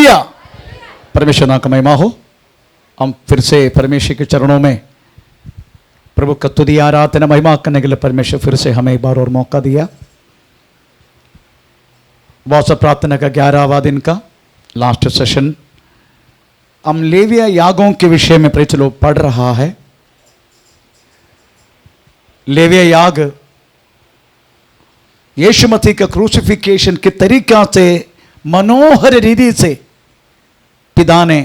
Hallelujah. परमेश्वर नाम का महिमा हो। हम फिर से परमेश्वर के चरणों में प्रभु का तुदी आराधना महिमा करने के लिए परमेश्वर फिर से हमें एक बार और मौका दिया। बहुत सा प्रार्थना का 11वां दिन का लास्ट सेशन हम लेविया यागों के विषय में प्रचलो पढ़ रहा है। लेविया याग यीशु मसीह का क्रूसिफिकेशन के तरीका से मनोहर रीति से पिता ने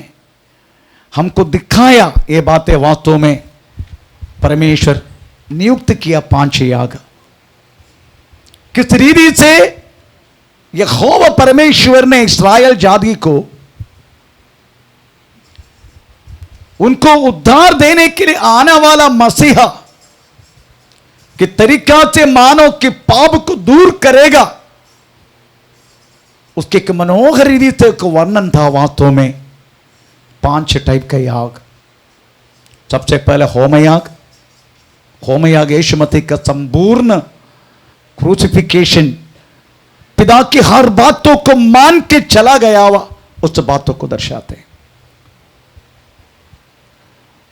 हमको दिखाया। ये बातें वास्तव में परमेश्वर नियुक्त किया 5 याग। किस रीति से यहोवा परमेश्वर ने इस्राएल जाति को उनको उद्धार देने के लिए आने वाला मसीहा कि तरीका से मानव के पाप को दूर करेगा, उसके एक मनोहर रीति से एक वर्णन था। वास्तव में 5 टाइप का याग। सबसे पहले होमयाग। होमयाग यीशु मसीह का संपूर्ण क्रूसिफिकेशन, पिता की हर बातों को मान के चला गया हुआ उस बातों को दर्शाते हैं।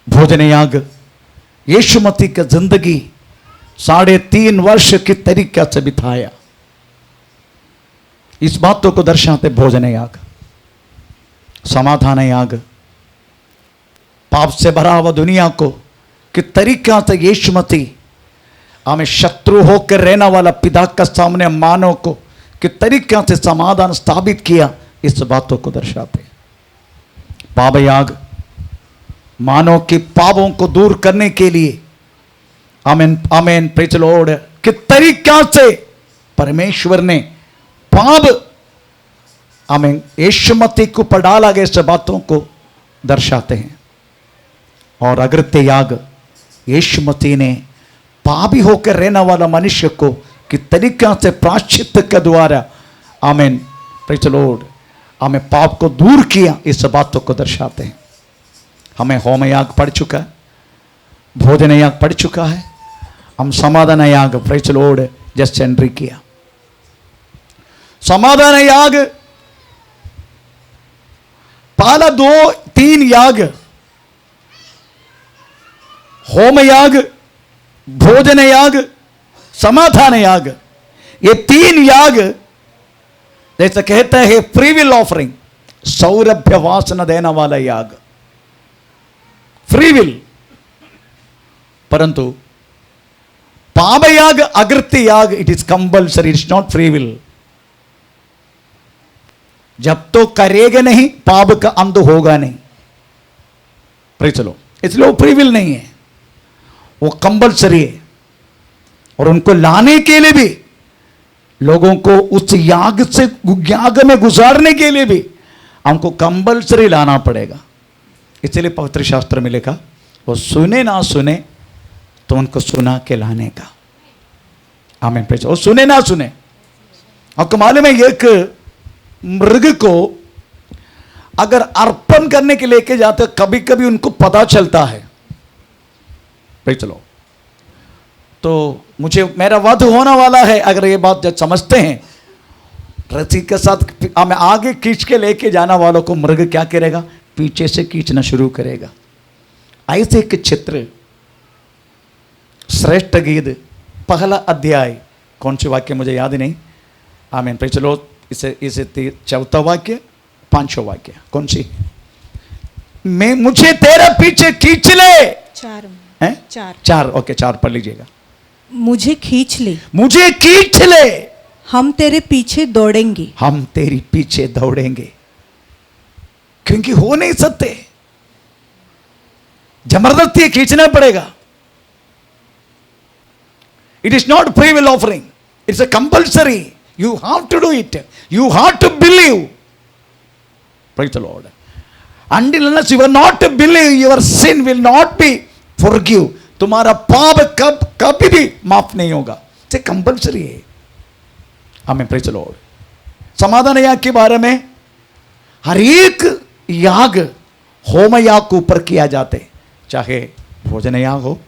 भोजन याग यीशु मसीह का जिंदगी 3.5 वर्ष की तरीका से बिताया, इस बातों को दर्शाते भोजन याग। समाधान याग पाप से भरा हुआ दुनिया को कि तरीका से यीशु मसीह हमें शत्रु होकर रहने वाला पिता का सामने मानव को कि तरीका से समाधान स्थापित किया, इस बातों को दर्शाते। पाप याग मानव के पापों को दूर करने के लिए आमीन आमीन प्रेज द लॉर्ड कि तरीका से परमेश्वर ने पाप आमीन यीशु मसीह को पर डाला गया, इस बातों को दर्शाते हैं। और अग्रत्य याग यीशु मसीह ने पापी होकर रहने वाला मनुष्य को कि तरीका से प्रायश्चित के द्वारा आमीन प्रेज द लॉर्ड हमें पाप को दूर किया, इस बातों को दर्शाते हैं। हमें होम याग पढ़ चुका है, भोजन याग पढ़ चुका है, हम समाधान याग praise the Lord just entry किया। समाधान याग पहला 2-3 याग, होम याग, भोजन याग, समाधान याग, ये 3 याग जैसे कहता है फ्री विल ऑफरिंग, सौरभ्य वासना देने वाला याग, फ्री विल। परंतु पाप याग अग्रत्य याग it is compulsory, it's not free will. जब तो करेगा नहीं पाप का अंत होगा नहीं, चलो इसलिए वो फ्री विल नहीं है, वो कंपल्सरी है। और उनको लाने के लिए भी लोगों को उस याग से याग में गुजारने के लिए भी हमको कंपल्सरी लाना पड़ेगा। इसलिए पवित्र शास्त्र में लिखा वो सुने ना सुने तो उनको सुना के लाने का। आमीन प्रेज। वो सुने ना सुने, आपको मालूम है एक मृग को अगर अर्पण करने के लेके जाते कभी कभी उनको पता चलता है प्रेज लो तो मुझे मेरा वध होने वाला है, अगर ये बात जब समझते हैं रस्सी के साथ हमें आगे खींच के लेके जाना वालों को मृग क्या करेगा, पीछे से खींचना शुरू करेगा। ऐसे एक चित्र श्रेष्ठ गीत पहला अध्याय, कौन से वाक्य मुझे याद नहीं, आमीन पे चलो इसे 4वां वाक्य 5वां वाक्य कौन सी, मैं मुझे तेरा पीछे खींच ले, 4 हैं 4 ओके 4 पढ़ लीजिएगा। मुझे खींच ले, मुझे खींच ले, हम तेरे पीछे दौड़ेंगे, हम तेरी पीछे दौड़ेंगे, क्योंकि हो नहीं सकते, जबरदस्ती खींचना पड़ेगा। It is not free will offering, it's a compulsory, you have to do it, you have to believe, praise the lord. Until unless you will not believe, your sin will not be forgive, तुम्हारा पाप कभी भी माफ नहीं होगा, ये compulsory है। हमें प्रेज द लॉर्ड। समाधान याग के बारे में हर एक याग होम याग के ऊपर किया जाते, चाहे भोजन याग हो,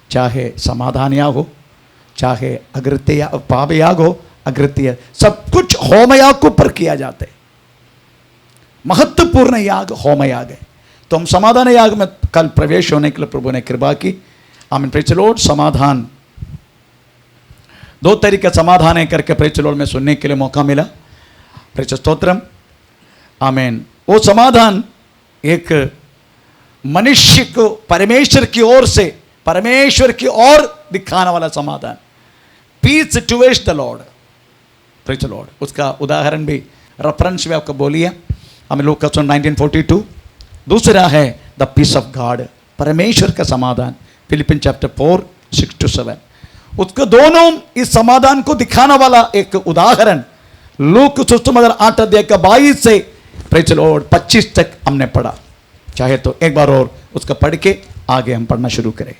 चाहे समाधान याग हो, चाहे अग्रत्य पाप याग हो, अग्रत्य सब कुछ होम याग के ऊपर किया जाते। महत्वपूर्ण याग होम याग है। तो हम समाधान याग में कल प्रवेश होने के लिए प्रभु ने कृपा की। आमीन, प्रेज़ द लॉर्ड। समाधान, दो तरीके समाधान है करके प्रेज़ द लॉर्ड में सुनने के लिए मौका मिला। प्रेज़ स्तोत्रम, आमीन। वो समाधान एक मनुष्य को परमेश्वर की ओर से, परमेश्वर की ओर दिखाने वाला समाधान, peace towards the lord, praise the lord. उसका उदाहरण भी, रेफरेंस भी आपको बोलिए, हमें लोग का 1942। दूसरा है द पीस ऑफ गॉड, परमेश्वर का समाधान, फिलिपियन चैप्टर 4 6-7। उसको दोनों इस समाधान को दिखाने वाला एक उदाहरण लूक 8:22 से प्रेज़ द लॉर्ड 25 तक हमने पढ़ा। चाहे तो एक बार और उसका पढ़ के आगे हम पढ़ना शुरू करें।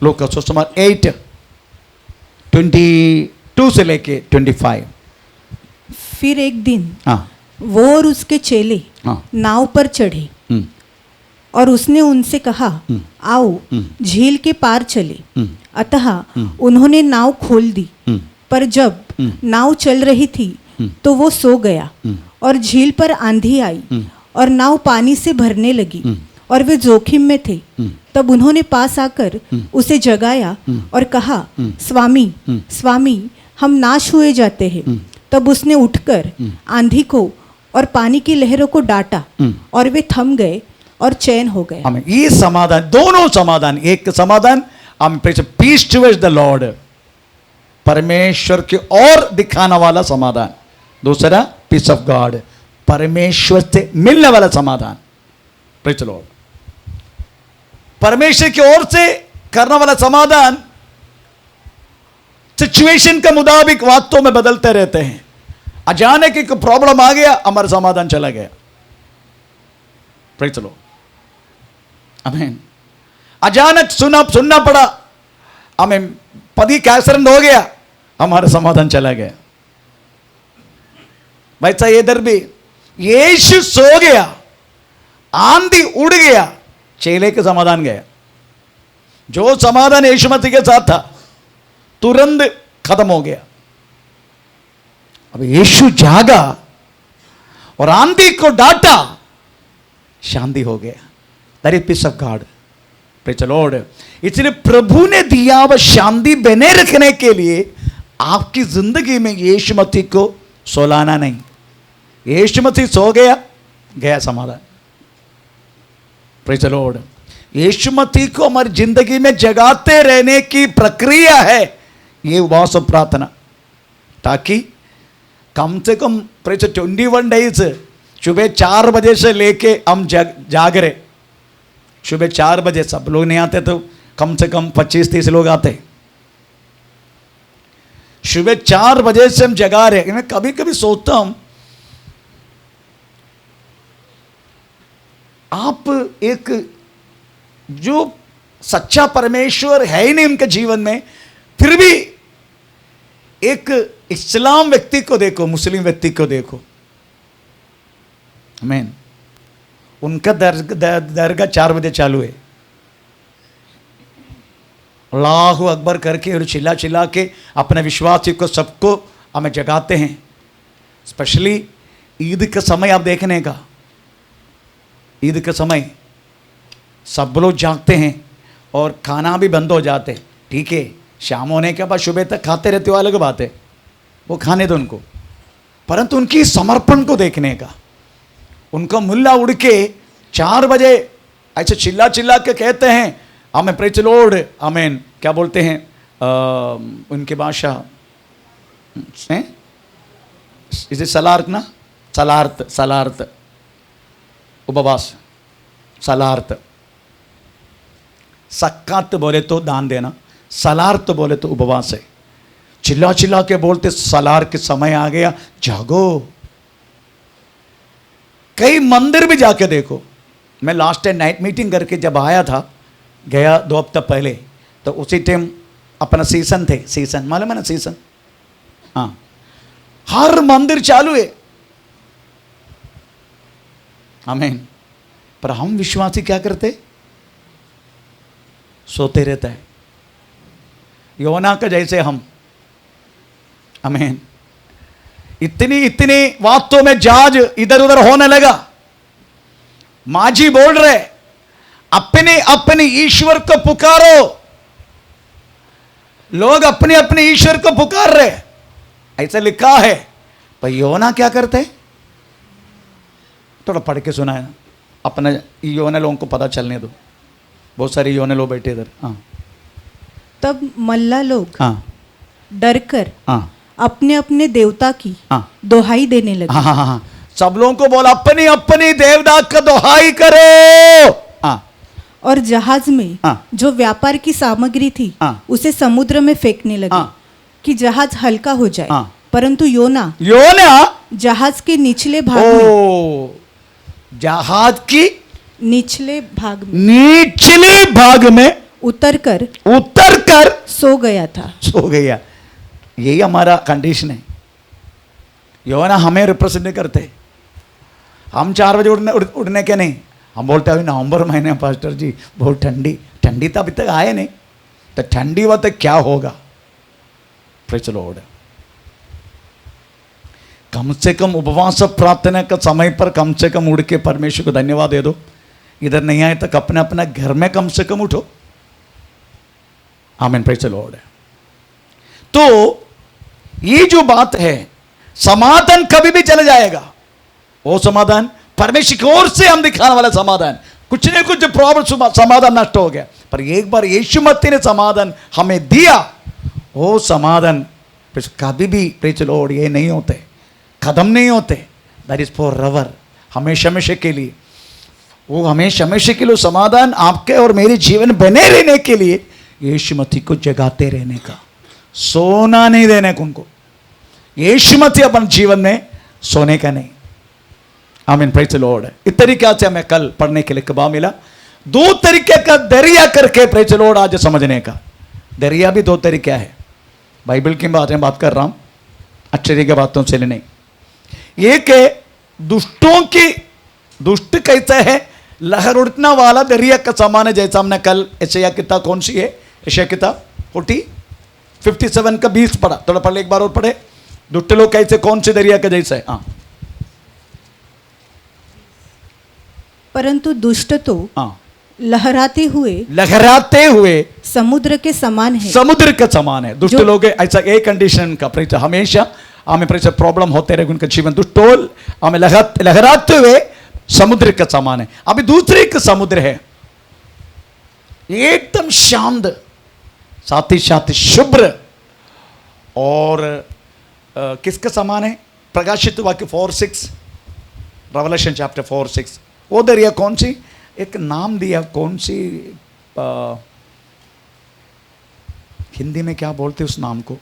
लूक 8:22 से लेके 25। फिर एक दिन हाँ, वो और उसके चेले हाँ, नाव पर चढ़े और उसने उनसे कहा, आओ झील के पार चले। अतः उन्होंने नाव खोल दी, पर जब नाव चल रही थी तो वो सो गया और झील पर आंधी आई और नाव पानी से भरने लगी और वे जोखिम में थे। तब उन्होंने पास आकर उसे जगाया और कहा, स्वामी स्वामी, हम नाश हुए जाते हैं। तब उसने उठकर आंधी को और पानी की लहरों को डांटा और वे थम गए और चैन हो गए। हमें ये समाधान, दोनों समाधान, एक समाधान हम पीस टुवर्ड्स द लॉर्ड, परमेश्वर की ओर दिखाने वाला समाधान। दूसरा पीस ऑफ गॉड, परमेश्वर से मिलने वाला समाधान, प्रेज़ द लॉर्ड। परमेश्वर की ओर से करने वाला समाधान सिचुएशन के मुताबिक वास्तव में बदलते रहते हैं। अचानक एक प्रॉब्लम आ गया, हमारा समाधान चला गया, प्रेज़ द लॉर्ड, आमीन। अचानक सुनना पड़ा, हमें पति का एक्सीडेंट हो गया, हमारा समाधान चला गया। वैसा इधर भी यीशु सो गया, आंधी उड़ गया, चेले के समाधान गया। जो समाधान यीशु मसीह के साथ था तुरंत खत्म हो गया। अब यीशु जागा और आंधी को डांटा, शांति हो गया। That is peace of God, praise the Lord. इसलिए प्रभु ने दिया हुआ शांति बने रखने के लिए आपकी जिंदगी में यीशु मसीह को सोलाना नहीं। यीशु मसीह सो गया, गया समाधान, प्रेज़ द लॉर्ड। यीशु मसीह को हमारी जिंदगी में जगाते रहने की प्रक्रिया है ये उपवास और प्रार्थना, ताकि कम से कम प्रेज़ 21 डेज सुबह 4 बजे से लेके हम जाग रहे। सुबह 4 बजे सब लोग नहीं आते तो कम से कम 25-30 लोग आते। सुबह 4 बजे से हम जगा रहे। मैं कभी कभी सोचता हूं, आप एक जो सच्चा परमेश्वर है ही नहीं उनके जीवन में, फिर भी एक इस्लाम व्यक्ति को देखो, मुस्लिम व्यक्ति को देखो, आमीन, उनका दरगाह 4 बजे चालू है, अल्लाहु अकबर करके और चिल्ला चिल्ला के अपने विश्वासी को सबको हमें जगाते हैं। स्पेशली ईद का समय आप देखने का, ईद का समय सब लोग जागते हैं और खाना भी बंद हो जाते। ठीक है, शाम होने के बाद सुबह तक खाते रहते हो, अलग बात है, वो खाने दो उनको, परंतु उनकी समर्पण को देखने का, उनका मुल्ला उड़ के 4 बजे ऐसे चिल्ला चिल्ला के कहते हैं हमें प्रेज़ द लॉर्ड, आमीन, क्या बोलते हैं उनके भाषा हैं, इसे सलार्थ ना, सलार्थ उपवास, सलार्थ, सकात बोले तो दान देना, सलार्थ बोले तो उपवास है। चिल्ला चिल्ला के बोलते सलार के समय आ गया, जागो। कई मंदिर भी जाके देखो। मैं लास्ट टाइम नाइट मीटिंग करके जब आया था, गया 2 हफ्ते पहले, तो उसी टाइम अपना सीजन थे, सीजन मालूम है ना, सीजन, हाँ, हर मंदिर चालू है, आमीन। पर हम विश्वासी क्या करते, सोते रहता है, योना का जैसे हम, आमीन। इतनी वास्तव में जहाज इधर उधर होने लगा, माँ जी बोल रहे अपने अपने ईश्वर को पुकारो। लोग अपने अपने ईश्वर को पुकार रहे, ऐसा लिखा है। पर योना क्या करते? थोड़ा पढ़ के सुना है ना, अपना योना लोगों को पता चलने दो। बहुत सारे योने लोग बैठे इधर। हाँ तब मल्ला लोग हाँ डरकर हाँ अपने अपने देवता की हाँ दोहाई देने लगे। हाँ हाँ हाँ, सब लोगों को बोला अपनी अपनी देवता का दोहाई करो। हाँ और जहाज में हाँ। जो व्यापार की सामग्री थी हाँ। उसे समुद्र में फेंकने लगे हाँ। कि जहाज हल्का हो जाए। हाँ। परंतु योना योना जहाज के निचले भाग में ओ जहाज की निचले भाग में निचले भाग में उतरकर सो गया था। सो गया। यही हमारा कंडीशन है। योना हमें रिप्रेजेंट करते। हम 4 बजे उड़ने के नहीं, हम बोलते अभी नवंबर महीने पास्टर जी बहुत ठंडी तो अभी तक आए नहीं, तो ठंडी हुआ तो क्या होगा। Praise the Lord. कम से कम उपवास प्रार्थना का समय पर कम से कम उड़ के परमेश्वर को धन्यवाद दे दो। इधर नहीं आए तक अपने अपना घर में कम से कम उठो। आमीन, प्रेज़ द लॉर्ड। तो ये जो बात है, समाधान कभी भी चला जाएगा। वो समाधान परमेश्वर की ओर से हम दिखाने वाला समाधान। कुछ नहीं कुछ प्रॉब्लम समाधान नष्ट हो गया, पर एक बार यीशु मसीह ने समाधान हमें दिया। वो समाधान कभी भी प्रेज़ द लॉर्ड ये नहीं होते, खत्म नहीं होते। दैट इज फॉर एवर, हमेशा हमेशा के लिए। वो हमेशा हमेशा के लिए समाधान आपके और मेरे जीवन बने रहने के लिए यीशु मसीह को जगाते रहने का, सोना नहीं देने को उनको। यीशु मसीह अपन जीवन में सोने का नहीं। आमीन, प्रेज़ द लॉर्ड। इस तरीके से हमें कल पढ़ने के लिए कबा मिला। 2 तरीके का दरिया करके प्रेज़ द लॉर्ड आज समझने का। दरिया भी 2 तरीका है। बाइबल की बात कर रहा हूं, आश्चर्य की बातों से नहीं। एक है दुष्टों की, दुष्ट कैसे है, लहर उड़ना वाला दरिया का समान है। जैसा हमने कल यशायाह किताब कौन सी है, यशायाह किताब 57 का 20 पढ़ा। थोड़ा पढ़ ले, एक बार और पढ़े। दुष्ट लोग कैसे, कौन से दरिया का जैसा है। हाँ परंतु दुष्ट तो हाँ लहराते हुए समुद्र के समान है। समुद्र के समान है दुष्ट लोग। ऐसा एक कंडीशन का प्रेज़ हमेशा हमें प्रेज़ प्रॉब्लम होते रहे उनका जीवन। दुष्ट हमें लहराते हुए समुद्र का समान है। अभी दूसरे एक समुद्र है एकदम शांत, साथ ही साथ शुभ्र और किसका समान है? प्रकाशित वाक्य 4:6, रेवलेशन चैप्टर 4:6। वो दरिया कौन सी, एक नाम दिया, कौन सी हिंदी में क्या बोलते उस नाम को?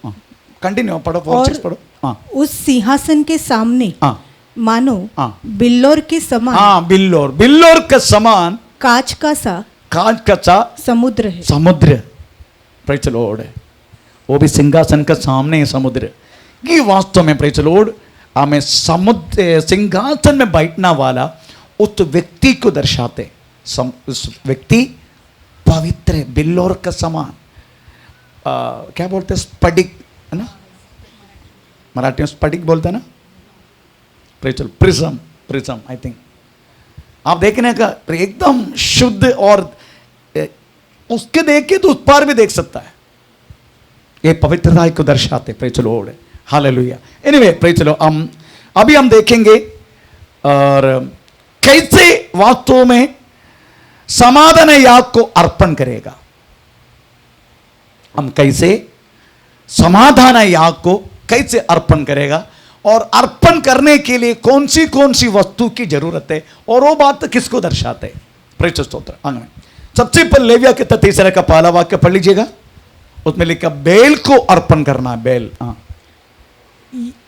कंटिन्यू पढ़ो, 4:6 पढ़ो। हाँ उस सिंहासन के सामने हाँ मानो हाँ बिल्लोर के समान, हाँ बिल्लोर का समान कांच का सा समुद्र है। समुद्र, प्रेज़ द लॉर्ड। वो भी सिंहासन का सामने है समुद्र। ये वास्तव में प्रेज़ द लॉर्ड हमें समुद्र सिंहासन में बैठना वाला उस व्यक्ति को दर्शाते। उस व्यक्ति पवित्र है, बिल्लोर का समान। क्या बोलते हैं, स्फटिक है ना, मराठी में स्फटिक बोलते हैं ना, प्रिज्म आई थिंक। आप देखने का एकदम शुद्ध, और उसके देख के तो उस पार भी देख सकता है। ये पवित्रता को दर्शाते। Praise the Lord, hallelujah. Anyway, praise the Lord. अभी हम देखेंगे और कैसे वास्तव में समाधान याग को अर्पण करेगा। हम कैसे समाधान याग को कैसे अर्पण करेगा, और अर्पण करने के लिए कौन सी वस्तु की जरूरत है, और वो बात किसको दर्शाते हैं। प्रेज़ स्तोत्र। सबसे पहले लेविया के 3 का पहला वाक्य पढ़ लीजिएगा। उसमें लिखा बैल को अर्पण करना है। बैल,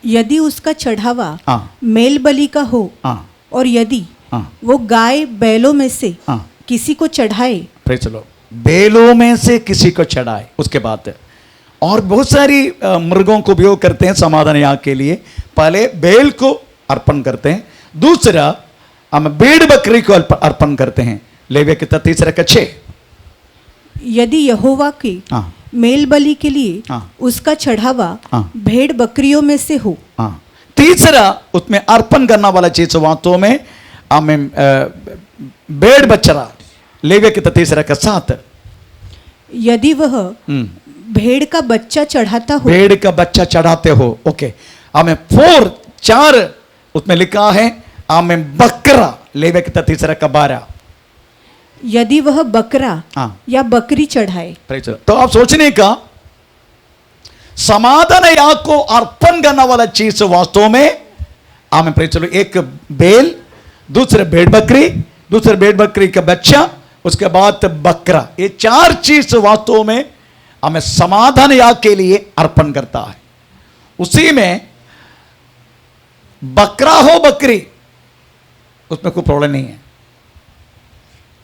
यदि उसका चढ़ावा हाँ। मेल बलि का हो, हाँ। और यदि हाँ। वो गाय बैलों में से हाँ। किसी को चढ़ाए, प्रेज़ द लॉर्ड, बैलों में से किसी को चढ़ाए। उसके बाद और बहुत सारी मृगों को उपयोग करते हैं समाधान याग के लिए। पहले बैल को अर्पण करते हैं, दूसरा हम भेड़ बकरी को अर्पण करते हैं। लेविया के 3 का 6। यदि यहोवा की हाँ। मेल बलि के लिए हाँ। उसका चढ़ावा हाँ। भेड़ बकरियों में से हो। तीसरा उसमें अर्पण करना वाला चीज वास्तव में हमें भेड़ बच्चा लेवे की तीसरा का 7 यदि वह भेड़ का बच्चा चढ़ाता हो, भेड़ का बच्चा चढ़ाते हो, ओके। हमें 4 उसमें लिखा है हमें बकरा लेवे की तीसरा का 12। यदि वह बकरा हाँ। या बकरी चढ़ाए, तो आप सोचने का समाधान या को अर्पण करने वाला चीज वास्तव में हमें प्रे चलो, एक बेल, दूसरे भेड़ बकरी, दूसरे भेड़ बकरी का बच्चा, उसके बाद बकरा, ये 4 चीज वास्तव में हमें समाधान या के लिए अर्पण करता है। उसी में बकरा हो बकरी उसमें कोई प्रॉब्लम नहीं है।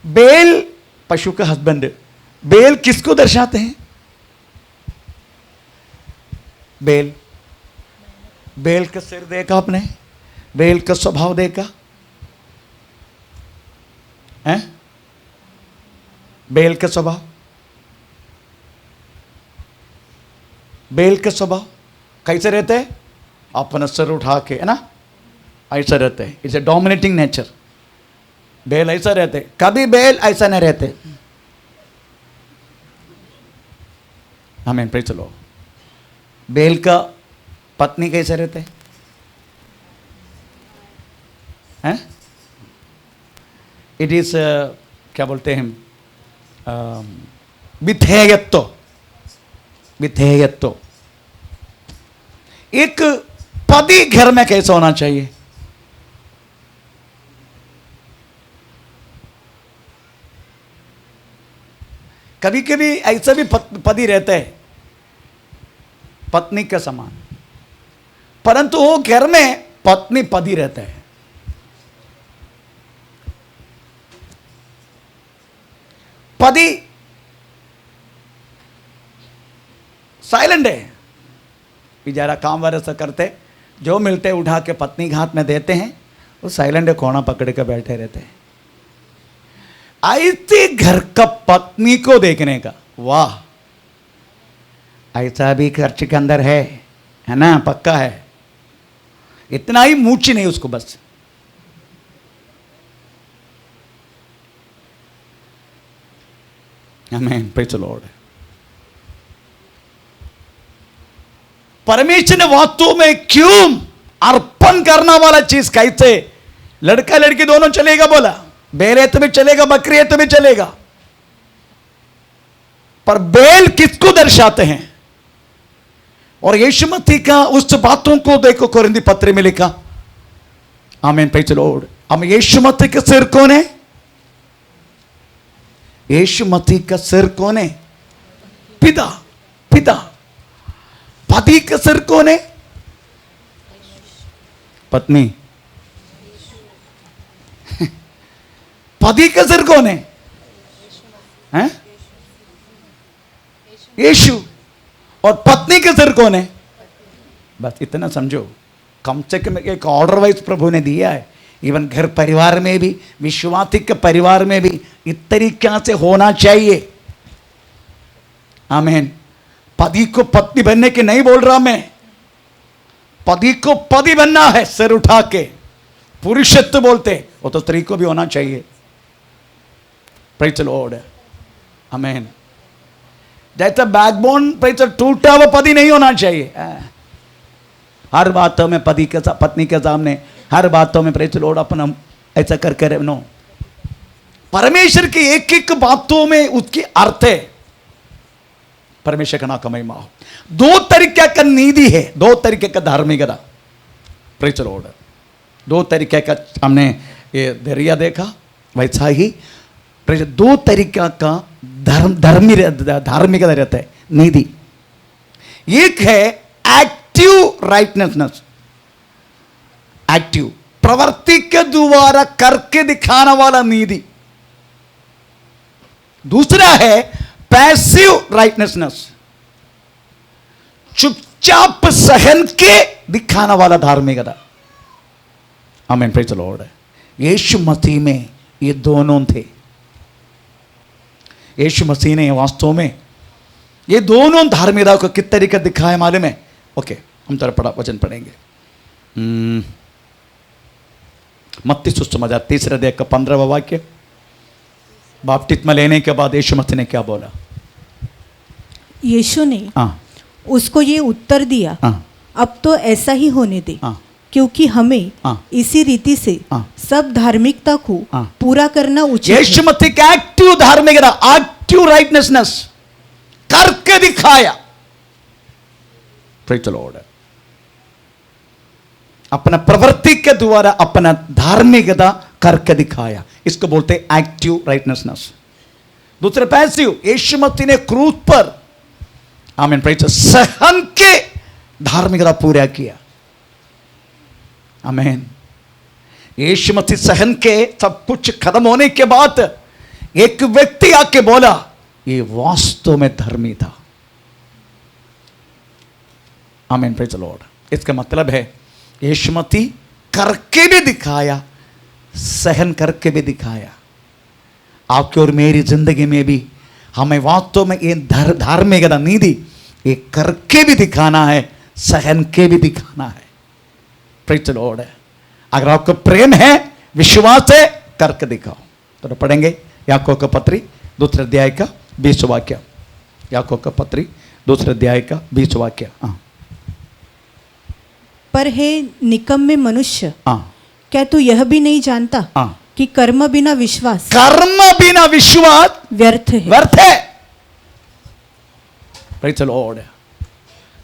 बेल पशु का हस्बैंड, बेल किसको दर्शाते हैं? बेल, बेल का सिर देखा आपने? बेल का स्वभाव देखा है? बेल का स्वभाव, बेल का स्वभाव कैसे रहते हैं? अपना सिर उठा के, है ना, ऐसा रहते हैं। It's a dominating nature. बेल ऐसा रहते, कभी बेल ऐसा नहीं रहते। हमें प्रे चलो, बेल का पत्नी कैसे रहते हैं? इट इज क्या बोलते हैं, विधेयत्व, विधेयत्व। एक पति घर में कैसे होना चाहिए? कभी कभी ऐसा भी पति रहता है पत्नी के समान, परंतु वो घर में पत्नी पति रहता है। पति साइलेंट है, बेचारा काम वैसा करते, जो मिलते उठा के पत्नी के हाथ में देते हैं, वो साइलेंट है, कोना पकड़ के बैठे रहते हैं। ऐसे घर का पत्नी को देखने का, वाह, ऐसा भी खर्च के अंदर है ना, पक्का है। इतना ही मूर्छ नहीं उसको, बस आमीन, प्रेज़ द लॉर्ड। परमेश्वर ने वास्तव में क्यों अर्पण करना वाला चीज कैसे? लड़का लड़की दोनों चलेगा, बोला बेल है तो भी चलेगा, बकरी है तो भी चलेगा, पर बेल किसको दर्शाते हैं? और यीशु मसीह का उस बातों को देखो, कोरिन्थी पत्र में लिखा। आमीन, प्रेज़ द लॉर्ड। हम यीशु मसीह का सिर कौन है? यीशु मसीह का सिर कौन है? पिता, पिता। पति का सिर कौन है? पत्नी। पति का सिर कौन है? हैं? यीशु। और पत्नी का सिर कौन है? बस इतना समझो। कम से कम एक ऑर्डर वाइज प्रभु ने दिया है। इवन घर परिवार में भी, विश्वासी के परिवार में भी इस तरीके से होना चाहिए। आमीन। पति को पत्नी बनने के नहीं बोल रहा मैं, पति को पति बनना है, सिर उठा के पुरुषत्व बोलते, वो तो स्त्री को भी होना चाहिए। Praise the Lord. आमीन। जैसा बैकबोन प्रेज़ टूटा हुआ पति नहीं होना चाहिए। हर बातों में पति के साथ, पत्नी के सामने हर बातों में प्रेज़ द लॉर्ड अपना ऐसा कर नो। परमेश्वर की एक एक बातों में उसकी अर्थ है। परमेश्वर का नाम का महिमा हो। 2 तरीके का नीति है, 2 तरीके का धार्मिकता। Praise the Lord. 2 तरीके का हमने ये दरिया देखा, वैसा ही 2 तरीका का धार्मिकता रहता है, नीति। एक है एक्टिव राइटनेसनेस, एक्टिव प्रवृत्ति के द्वारा करके दिखाने वाला नीति। दूसरा है पैसिव राइटनेसनेस, चुपचाप सहन के दिखाने वाला धार्मिकता। आमीन, प्रेज़ द लॉर्ड। यीशु मसीह में ये दोनों थे। यीशु मसीह ने वास्तव में ये दोनों धार्मिकता को किस तरीके दिखाया मालूम है? ओके, हम थोड़ा पढ़ा वचन पढ़ेंगे। मत्ती सुसमाचार 3 अध्याय का 15वां वाक्य। बपतिस्मा लेने के बाद यीशु मसीह ने क्या बोला? यीशु ने हाँ उसको ये उत्तर दिया, हाँ अब तो ऐसा ही होने दे, हाँ क्योंकि हमें हाँ। इसी रीति से हाँ। सब धार्मिकता को हाँ। पूरा करना उचित यीशु है। मसीह का एक्टिव धार्मिकता, एक्टिव राइटनेसनेस करके दिखाया। Praise the Lord. अपना प्रवृत्ति के द्वारा अपना धार्मिकता करके दिखाया, इसको बोलते हैं एक्टिव राइटनेसनेस। दूसरे पैसिव, यीशु मसीह ने क्रूस पर आमीन प्रेज सहन के धार्मिकता पूरा किया। आमीन। यीशु मसीह सहन के सब कुछ खत्म होने के बाद एक व्यक्ति आके बोला ये वास्तव में धर्मी था। आमीन प्रेज द लॉर्ड। इसका मतलब है यीशु मसीह करके भी दिखाया, सहन करके भी दिखाया। आपकी और मेरी जिंदगी में भी हमें वास्तव में ये धार्मिकता नहीं दी, ये करके भी दिखाना है, सहन के भी दिखाना है। Praise the Lord. अगर आपको प्रेम है, विश्वास है, करके दिखाओ। तो पढ़ेंगे याकूब का पत्री दूसरे अध्याय का 20 वाक्य। याकूब का पत्री दूसरे अध्याय का 20 वाक्य। हाँ पर हे निकम्मे मनुष्य, हाँ क्या तू यह भी नहीं जानता हाँ। कि कर्म बिना विश्वास कर्म बिना विश्वास व्यर्थ है। व्यर्थ है। Praise the Lord.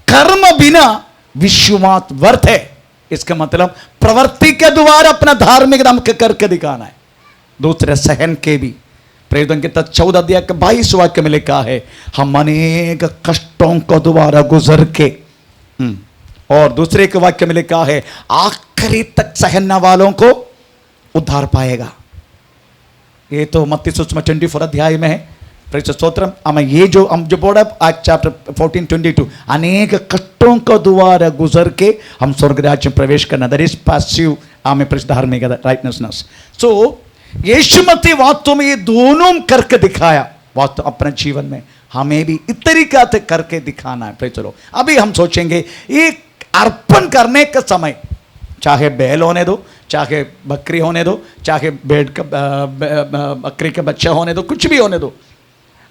कर्म बिना विश्वास व्यर्थ है। इसका मतलब प्रवृत्ति के द्वारा अपना धार्मिक दम के करके दिखाना है। दूसरे सहन के भी। प्रेरितों के 14 अध्याय के 22 वाक्य में लिखा है हम अनेक कष्टों को द्वारा गुजर के, और दूसरे के वाक्य में लिखा है आखिरी तक सहने वालों को उद्धार पाएगा। ये तो मत्ती सुसमाचार 24 अध्याय में है। प्रेज स्तोत्रम। हमें ये जो हम जो बोला चैप्टर 14:22 अनेक कष्टों को द्वारा गुजर के हम स्वर्ग राज्य में प्रवेश करना, दैट इज पैसिव हमें प्रेज धार्मिक राइटनेसनेस। सो यीशु मसीह वास्तव में ये दोनों करके दिखाया। वास्तव अपने जीवन में हमें भी इस तरीका से करके दिखाना है। प्रेज चलो अभी हम सोचेंगे ये अर्पण करने का समय, चाहे बैल होने दो, चाहे बकरी होने दो, चाहे बकरी के बच्चे होने दो, कुछ भी होने दो,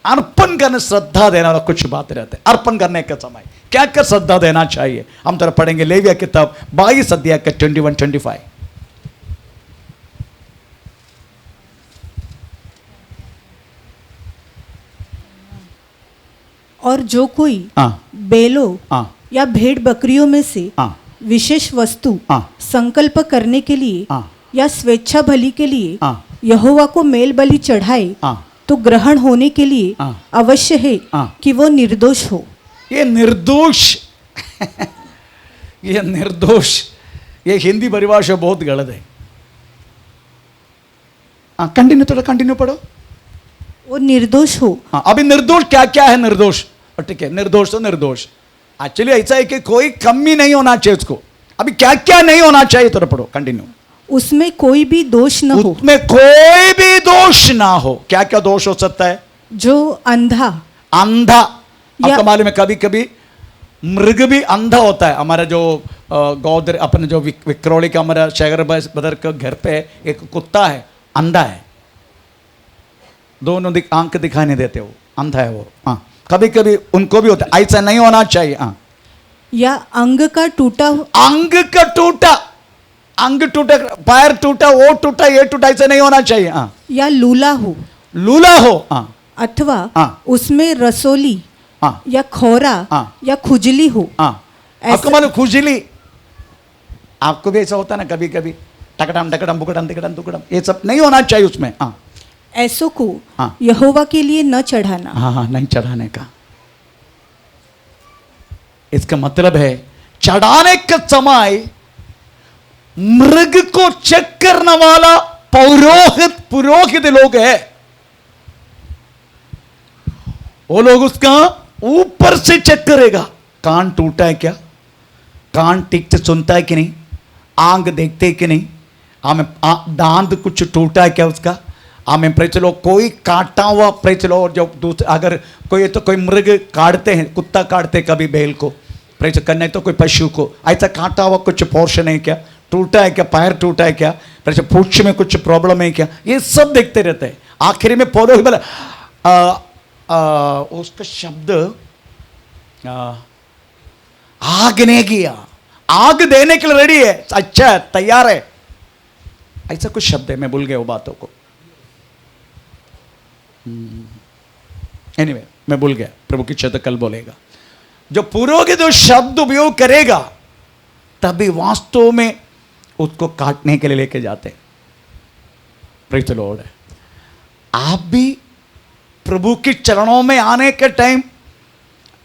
अर्पण करने श्रद्धा देना वाला कुछ बात रहते हैं। अर्पण करने का समय क्या क्या श्रद्धा देना चाहिए हम तरफ पढ़ेंगे। लेविया किताब 22 अध्याय का 21-25। और जो कोई बैलों या भेड़ बकरियों में से विशेष वस्तु संकल्प करने के लिए या स्वेच्छा बलि के लिए यहोवा को मेल बलि चढ़ाए तो ग्रहण होने के लिए अवश्य है कि वो निर्दोष हो। ये निर्दोष ये निर्दोष, ये हिंदी परिभाषा बहुत गलत है। कंटिन्यू पढ़ो। वो निर्दोष हो। अभी निर्दोष क्या क्या है? निर्दोष ठीक है, निर्दोष तो निर्दोष एक्चुअली ऐसा है कि कोई कमी नहीं होना चाहिए उसको। अभी क्या क्या नहीं होना चाहिए तो पढ़ो, कंटिन्यू। उसमें कोई भी दोष न हो। उसमें कोई भी दोष ना हो। क्या क्या दोष हो सकता है? जो अंधा आपका मालूम है कभी कभी मृग भी अंधा होता है। हमारा जो गौदर अपने जो विक्रोली का हमारा शहर बदर के घर पे एक कुत्ता है, अंधा है, दोनों आंख दिखाई नहीं देते, वो अंधा है वो। हाँ कभी कभी उनको भी होता है, ऐसा नहीं होना चाहिए। हाँ या अंग का टूटा, अंग टूटा, पैर टूटा, वो टूटा, ये टूटा, ऐसा नहीं होना चाहिए। हाँ या लूला हो, हाँ अथवा हाँ उसमें रसोली हाँ या खोरा हाँ या खुजली हो। हाँ आपको मालूम खुजली, आपको भी ऐसा होता है ना कभी कभी, टकड़म बुकड़म तिकड़म तुकड़म, ये सब नहीं होना चाहिए उसमें। हाँ ऐसों को यहोवा के लिए न चढ़ाना। हाँ नहीं चढ़ाने का। इसका मतलब है चढ़ाने का समय मृग को चेक करने वाला पुरोहित लोग है, वो लोग उसका ऊपर से चेक करेगा। कान टूटा है क्या, कान ठीक से सुनता है कि नहीं, आंख देखते है कि नहीं, हमें दांत कुछ टूटा है क्या उसका, हमें प्रे चलो कोई काटा हुआ प्रे चलो। और जो दूसरे अगर कोई तो कोई मृग काटते हैं, कुत्ता काटते कभी बैल को प्रे करने, तो कोई पशु को ऐसा काटा हुआ कुछ पोर्शन है क्या, टूटा है क्या, पैर टूटा है क्या, फिर पूछ में कुछ प्रॉब्लम है क्या, ये सब देखते रहते हैं। आखिर में पौधों की बोला उसका शब्द आग ने किया, आग देने के लिए रेडी है, अच्छा है, तैयार है, ऐसा कुछ शब्द है, मैं भूल गया वो बातों को। एनीवे मैं भूल गया, प्रभु की इच्छा कल बोलेगा। जो पुरोहित जो शब्द उपयोग करेगा तभी वास्तव में उसको काटने के लिए लेके जाते। Praise the Lord. आप भी प्रभु के चरणों में आने के टाइम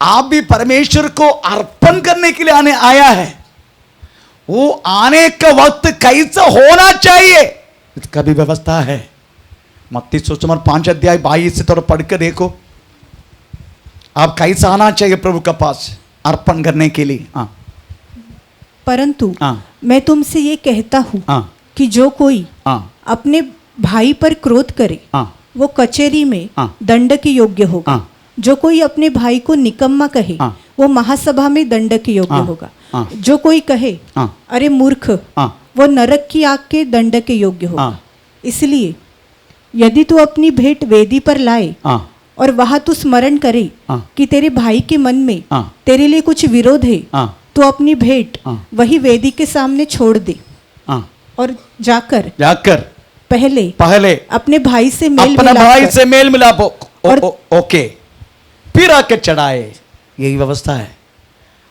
आप भी परमेश्वर को अर्पण करने के लिए आने आया है। वो आने का वक्त कैसा होना चाहिए इसका भी व्यवस्था है। मत्ती सुसमाचार 5 अध्याय 22 से थोड़ा पढ़ के देखो, आप कैसा आना चाहिए प्रभु के पास अर्पण करने के लिए। हाँ, परंतु हाँ, मैं तुमसे ये कहता हूँ हाँ, कि जो कोई हाँ, अपने भाई पर क्रोध करे हाँ, वो कचहरी में हाँ। दंड के योग्य होगा। हाँ। जो कोई अपने भाई को निकम्मा कहे हाँ। वो महासभा में दंड के योग्य हाँ। होगा। हाँ। जो कोई कहे हाँ। अरे मूर्ख, हाँ। वो नरक की आग के दंड के योग्य होगा। हाँ। इसलिए यदि तू अपनी भेंट वेदी पर लाए हाँ, और वहां तू स्मरण करे हाँ। कि तेरे भाई के मन में हाँ। तेरे लिए कुछ विरोध है, हाँ। तो अपनी भेंट हाँ। वही वेदी के सामने छोड़ दे हाँ, और जाकर जाकर पहले अपने भाई से मेल अपना मिलाप भाई कर। से मेल मिलाप और ओके, फिर आके चढ़ाए। यही व्यवस्था है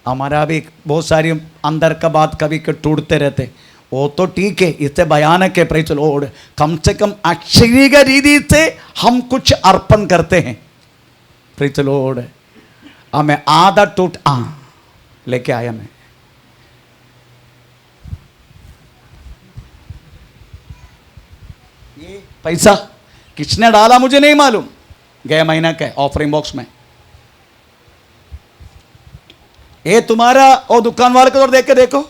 हमारा भी। बहुत सारी अंदर का बात कभी टूटते रहते, वो तो ठीक है, इससे भयानक है। Praise the Lord. कम से कम आश्चर्य की रीति से हम कुछ अर्पण करते हैं। Praise the Lord. हमें आधा टूट लेके आया मैं। ये पैसा किसने डाला मुझे नहीं मालूम, गया महीना का ऑफरिंग बॉक्स में। ये तुम्हारा और दुकान वाले को देख के देखो,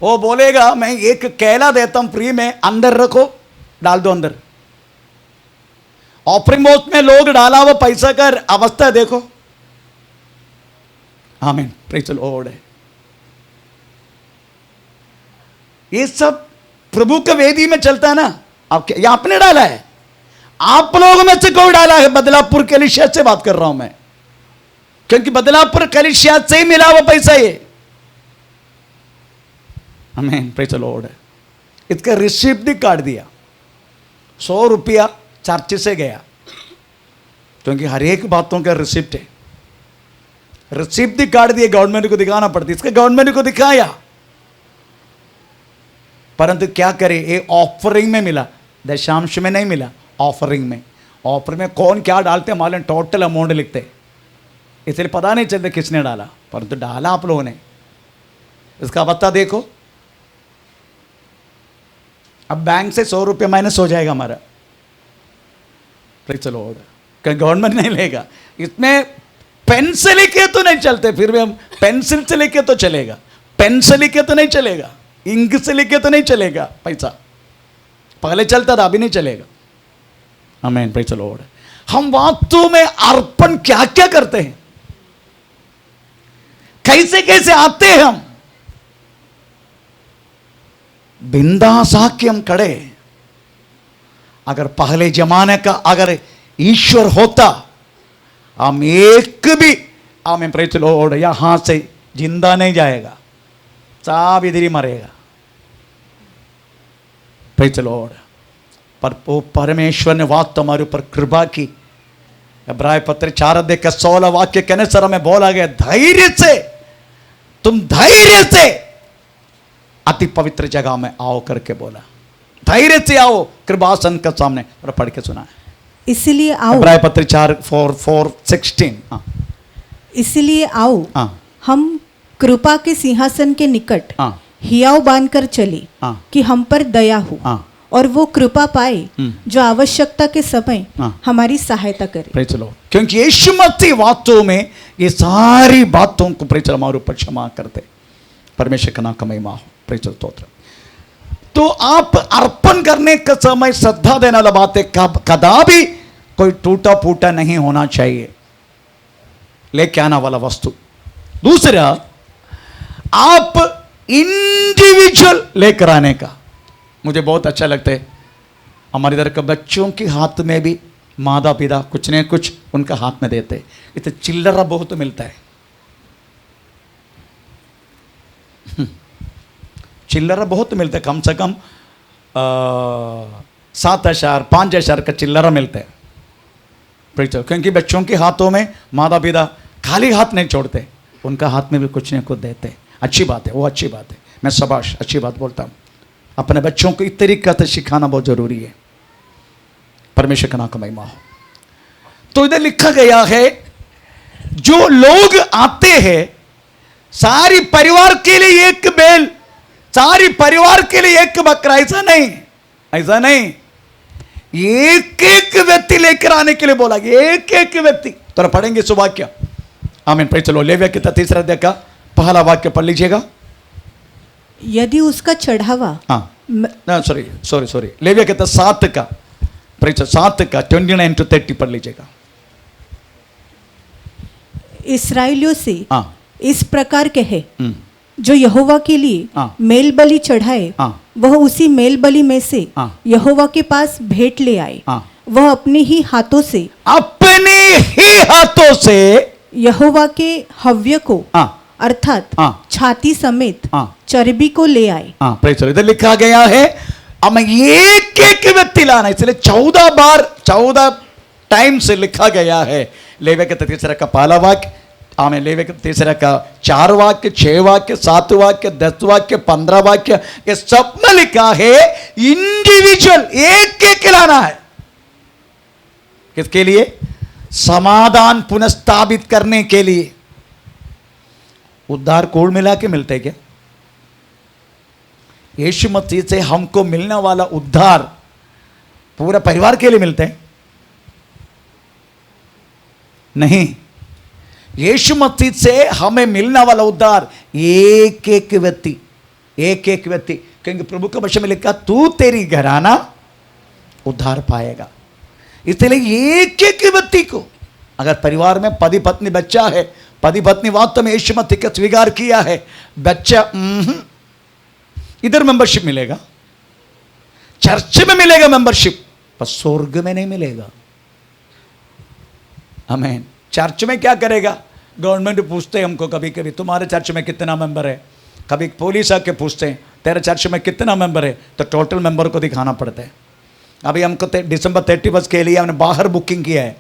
वो बोलेगा मैं एक केला देता हूं फ्री में, अंदर रखो, डाल दो अंदर। ऑफरिंग बॉक्स में लोग डाला हुआ पैसा का अवस्था देखो। आमीन, प्रेज़ द लॉर्ड। ये सब प्रभु के वेदी में चलता है ना। आप ये आपने डाला है, आप लोगों में से कोई डाला है? बदलापुर कलीसिया से बात कर रहा हूं मैं, क्योंकि बदलापुर कलीसिया से ही मिला हुआ पैसा ये। आमीन, प्रेज़ द लॉर्ड। इसका रिसिप्ट भी काट दिया। 100 रुपया चर्च से गया, क्योंकि हर एक बातों का रिसिप्ट है। रिसिप्ट भी काट दिए, गवर्नमेंट को दिखाना पड़ती। इसका गवर्नमेंट को दिखाया, परंतु क्या करे, ये ऑफरिंग में मिला, दशांश में नहीं मिला, ऑफरिंग में। ऑफर में कौन क्या डालते हैं मालूम, टोटल अमाउंट लिखते, इसलिए पता नहीं चलता किसने डाला, परंतु डाला आप लोगों ने। इसका पता देखो, अब बैंक से 100 रुपये माइनस हो जाएगा हमारा। Praise the Lord. कहीं गवर्नमेंट नहीं लेगा इसमें। पेन से लिखे तो नहीं चलते, फिर भी हम पेंसिल से लिखे तो चलेगा, पेन से लिखे तो नहीं चलेगा, इंक से लिखे तो नहीं चलेगा पैसा। पहले चलता था, अभी नहीं चलेगा। आमीन, प्रेज़ द लॉर्ड। हम वास्तव में अर्पण क्या क्या करते हैं, कैसे कैसे आते हैं हम। बिंदास आके हम खड़े। अगर पहले जमाने का अगर ईश्वर होता, हम एक भी, आमीन, प्रेज़ द लॉर्ड, यहां से जिंदा नहीं जाएगा, सब इधर ही मरेगा। Praise the Lord. पर वो परमेश्वर ने वास्तव हमारे ऊपर कृपा की। इब्राय पत्र 4 अध्याय का 16 वाक्य के अनुसार हमें बोला गया, धैर्य से, तुम धैर्य से अति पवित्र जगह में आओ करके बोला। धैर्य से आओ कृपासन के सामने। और पढ़ के सुना है, इसलिए आओ, इब्राय पत्र 4:16। इसलिए आओ, हाँ, हम कृपा के सिंहासन के निकट हाँ, हियाव बांधकर चले, हाँ, कि हम पर दया हो, हाँ, और वो कृपा पाए जो आवश्यकता के समय हाँ। हमारी सहायता करे। Praise the Lord. क्योंकि यीशु मसीह वास्तव में ये सारी बातों को प्रेज़ हमारे ऊपर क्षमा करते। परमेश्वर का नाम का महिमा हो। प्रेज़ द स्तोत्र। तो आप अर्पण करने का समय श्रद्धा देने वाला बात है, कदापि कोई टूटा फूटा नहीं होना चाहिए, लेके आना वाला वस्तु। दूसरा, आप इंडिविजुअल लेकर आने का। मुझे बहुत अच्छा लगता है, हमारे इधर के बच्चों के हाथ में भी माता पिता कुछ न कुछ उनका हाथ में देते हैं। इतने चिल्लरा बहुत मिलता है, चिल्लरा बहुत मिलता है, कम से कम 7,000 5,000 का चिल्लरा मिलता है। क्योंकि बच्चों के हाथों में माता पिता खाली हाथ नहीं छोड़ते, उनका हाथ में भी कुछ न कुछ देते हैं। अच्छी बात है, वो अच्छी बात है, मैं शाबाश अच्छी बात बोलता हूँ। अपने बच्चों को इस तरीके से सिखाना बहुत जरूरी है। परमेश्वर का नाम का महिमा हो। तो इधर लिखा गया है, जो लोग आते हैं सारी परिवार के लिए एक बैल, सारी परिवार के लिए एक बकरा, ऐसा नहीं, ऐसा नहीं, एक एक व्यक्ति लेकर आने के लिए बोला, एक एक व्यक्ति। तो पढ़ेंगे इस वाक्य। आमीन, प्रेज़ द लॉर्ड। लेविया की 3 अध्याय का पहला वाक्य पढ़ लीजिएगा। यदि उसका चढ़ावा, सॉरी, लेविया के 7 का 29 to 30 पढ़ लीजिएगा। इस्राएलियों से हाँ, इस प्रकार कहे, जो यहोवा के लिए हाँ। मेल बलि चढ़ाए, हाँ। वह उसी मेल बलि में से हाँ। यहोवा के पास भेंट ले आए। हाँ। वह अपने ही हाथों से, अपने ही हाथों से यहोवा के हव्य को, हाँ, अर्थात हाँ। छाती समेत हाँ। चर्बी को ले आए। हाँ, प्रेज़ द लॉर्ड। इधर लिखा गया है हमें एक एक व्यक्ति लाना, इसलिए 14 बार 14 टाइम से लिखा गया है। लेविया के 3 का पहला वाक्य, आमें, लेविया के 3 का 4 वाक्य, 6 वाक्य, 7 वाक्य, 10 वाक्य, 15 वाक्य, ये सब में लिखा है इंडिविजुअल एक एक लाना है। किसके लिए? समाधान पुनर्स्थापित करने के लिए। उद्धार कोल मिला के मिलते क्या? यीशु मसीह से हमको मिलने वाला उद्धार पूरा परिवार के लिए मिलते हैं? नहीं, यीशु मसीह से हमें मिलने वाला उद्धार एक एक व्यक्ति, एक एक व्यक्ति। क्योंकि प्रभु के वचन में लिखा, तू तेरी घराना उद्धार पाएगा। इसलिए एक एक व्यक्ति को, अगर परिवार में पति पत्नी बच्चा है, पति पत्नी वास्तव में यीशु मसीह का स्वीकार किया है, बच्चा इधर मेंबरशिप मिलेगा, चर्च में मिलेगा मेंबरशिप, पर स्वर्ग में नहीं मिलेगा। आमीन। चर्च में क्या करेगा? गवर्नमेंट पूछते हैं हमको कभी कभी, तुम्हारे चर्च में कितना मेंबर है? कभी पुलिस आके पूछते हैं, तेरे चर्च में कितना मेंबर है? तो टोटल मेंबर को दिखाना पड़ता है। अभी हमको December 31 के लिए हमने बाहर बुकिंग किया है,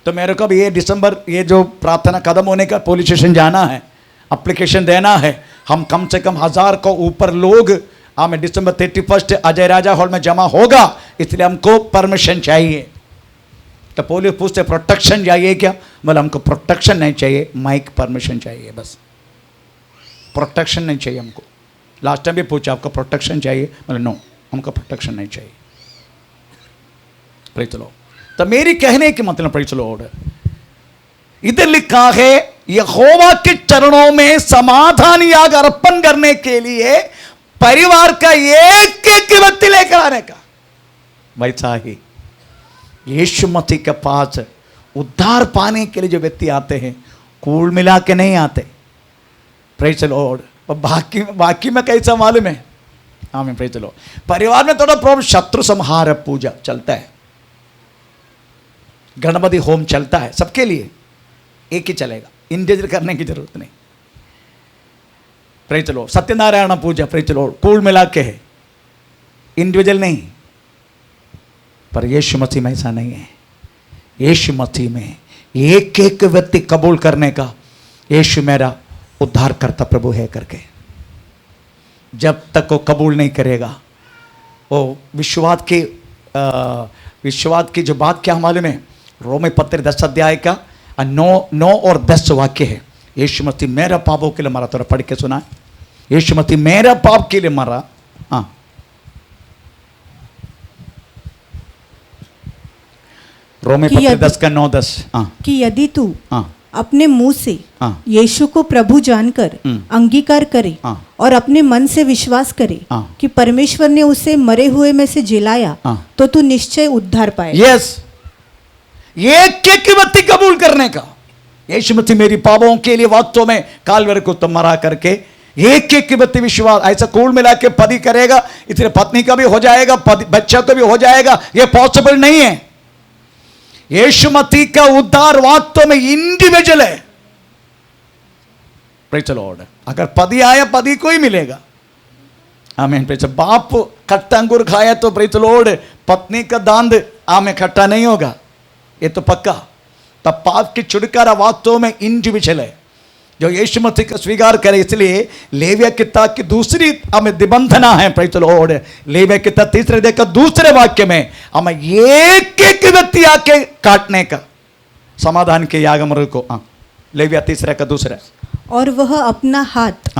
तो मेरे को भी ये दिसंबर, ये जो प्रार्थना खत्म होने का पुलिस स्टेशन जाना है, एप्लीकेशन देना है। हम कम से कम 1000 को ऊपर लोग हमें December 31 अजय राजा हॉल में जमा होगा, इसलिए हमको परमिशन चाहिए। तो पुलिस पूछते प्रोटेक्शन चाहिए क्या? बोले हमको प्रोटेक्शन नहीं चाहिए, माइक परमिशन चाहिए, बस प्रोटेक्शन नहीं चाहिए हमको। लास्ट टाइम भी पूछा, आपको प्रोटेक्शन चाहिए? बोले नो, हमको प्रोटेक्शन नहीं चाहिए। Praise the Lord. तो मेरी कहने के मतलब, प्रेज़ द लॉर्ड, इधर लिखा है यहोवा के चरणों में समाधान याग अर्पण करने के लिए परिवार का एक एक व्यक्ति लेकर आने का। वैसा ही यीशु मसीह के पास उद्धार पाने के लिए जो व्यक्ति आते हैं, कुल मिला के नहीं आते। Praise the Lord. बाकी में कैसा मालूम है? आमीन, प्रेज़ द लॉर्ड। परिवार में थोड़ा प्रॉब्लम, शत्रु संहार पूजा चलता है, गणपति होम चलता है, सबके लिए एक ही चलेगा, इंडिविजुअल करने की जरूरत नहीं। Praise the lord. Satyanarayan puja, praise the lord, कुल मिला के है, इंडिविजुअल नहीं। पर यीशु मसीह में ऐसा नहीं है। यीशु मसीह में एक एक व्यक्ति कबूल करने का, यीशु मेरा उद्धार करता प्रभु है करके, जब तक वो कबूल नहीं करेगा, वो विश्वास की जो बात क्या मालूम है? रोमी पत्र 10 अध्याय का 9 और 10 वाक्य है। यीशु मसीह मेरा पापों के लिए मरा, थोड़ा पढ़ के सुना। यीशु मसीह मेरा पाप के लिए मरा। हाँ, रोमी पत्र 10 का 9-10। हाँ, कि यदि तू हाँ, अपने मुंह से हाँ, यीशु को प्रभु जानकर अंगीकार करे, हाँ, और अपने मन से विश्वास करे हाँ, कि परमेश्वर ने उसे मरे हुए में से जिलाया, हाँ, तो तू निश्चय उद्धार पाएगा। यस, एक एक व्यक्ति कबूल करने का। यीशु मसीह मेरी पापों के लिए वास्तव में कालवरी को तो मरा करके एक एक की व्यक्ति विश्वास ऐसा कूल मिला के पति करेगा इसलिए पत्नी का भी हो जाएगा, बच्चा का भी हो जाएगा, यह पॉसिबल नहीं है। यीशु मसीह का उद्धार वास्तव में इंडिविजुअल है। Praise the Lord. अगर पति आया पति को ही मिलेगा। आमीन। प्रेज। बाप खट्टा अंगूर खाया तो प्रेज द लॉर्ड पत्नी का दांत आमे खट्टा नहीं होगा, ये तो पक्का। तब पाप की छुटकारा वास्तव में इंडिविजुअल है जो यीशु मसीह का स्वीकार करे। इसलिए लेविया किताब की दूसरी हमें निबंधना है प्रेज द लॉर्ड। लेविया किताब तीसरे अध्याय का दूसरे वाक्य में हमें एक एक व्यक्ति आके काटने का समाधान के यागमृग को। लेविया तीसरे का दूसरा। और वह अपना हाथ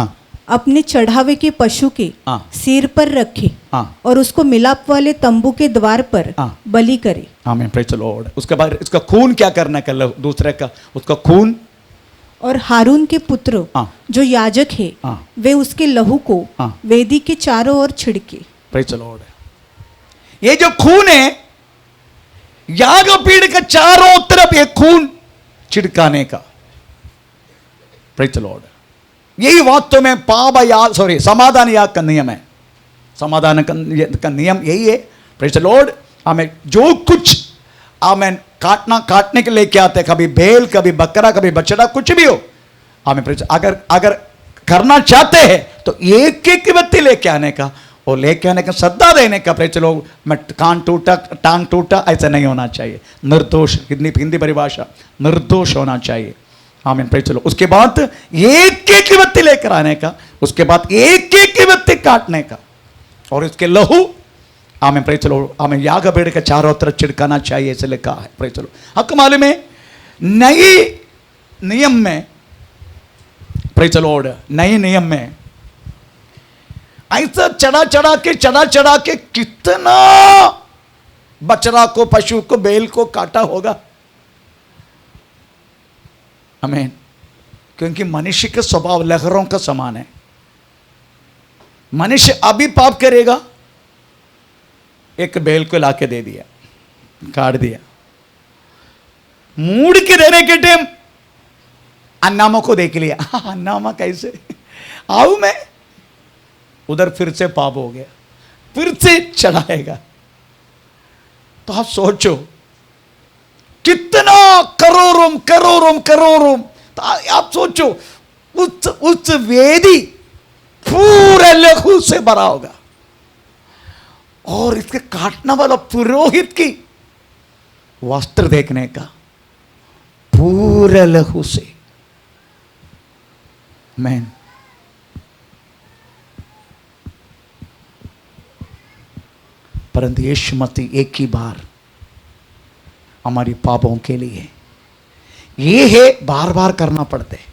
अपने चढ़ावे के पशु के सिर पर रखे और उसको मिलाप वाले तंबू के द्वार पर बलि करे। आमीन। Praise the Lord. उसके बाद इसका खून क्या करना है दूसरे का, उसका खून और हारून के पुत्र जो याजक है वे उसके लहू को वेदी के चारों ओर छिड़के। Praise the Lord. ये जो खून है याग पीढ़ के चारों तरफ ये खून छिड़काने का। Praise the Lord. यही वास्तव में पाप याग समाधान याग का नियम है। समाधान का नियम यही है। Praise the Lord. हमें जो कुछ आमेन काटने के लेके आते, कभी भेल, कभी बकरा, कभी बछड़ा, कुछ भी हो। हमें अगर करना चाहते हैं तो एक एक व्यक्ति लेके आने का और लेके आने का श्रद्धा देने का। प्रेज लोग मैं कान टूटा टांग टूटा ऐसा नहीं होना चाहिए। निर्दोष, हिंदी परिभाषा निर्दोष होना चाहिए। आमीन। प्रेज लो। उसके बाद एक एक व्यक्ति लेकर आने का, उसके बाद एक एक व्यक्ति काटने का और इसके लहू हमें प्रेज लो हमें याग भेड़ के चारों तरफ छिड़काना चाहिए, ऐसे लिखा है। प्रेज लो। आपको मालूम है नई नियम में प्रेज लॉर्ड नए नियम में ऐसा चढ़ा चढ़ा के कितना बछड़ा को, पशु को, बैल को काटा होगा। आमीन। क्योंकि मनुष्य का स्वभाव लहरों का समान है। मनुष्य अभी पाप करेगा, एक बैल को लाके दे दिया, काट दिया, मूड के देने के टाइम अन्नामा को देख लिया, अन्नामा कैसे आऊ मैं, उधर फिर से पाप हो गया, फिर से चढ़ाएगा। तो आप सोचो कितना करोड़ों। तो आप सोचो उस वेदी पूरे लहू से भरा होगा और इसके काटने वाला पुरोहित की वस्त्र देखने का पूरे लहू से। मैन परंतु यीशु मसीह एक ही बार हमारी पापों के लिए, ये है बार बार करना पड़ता है।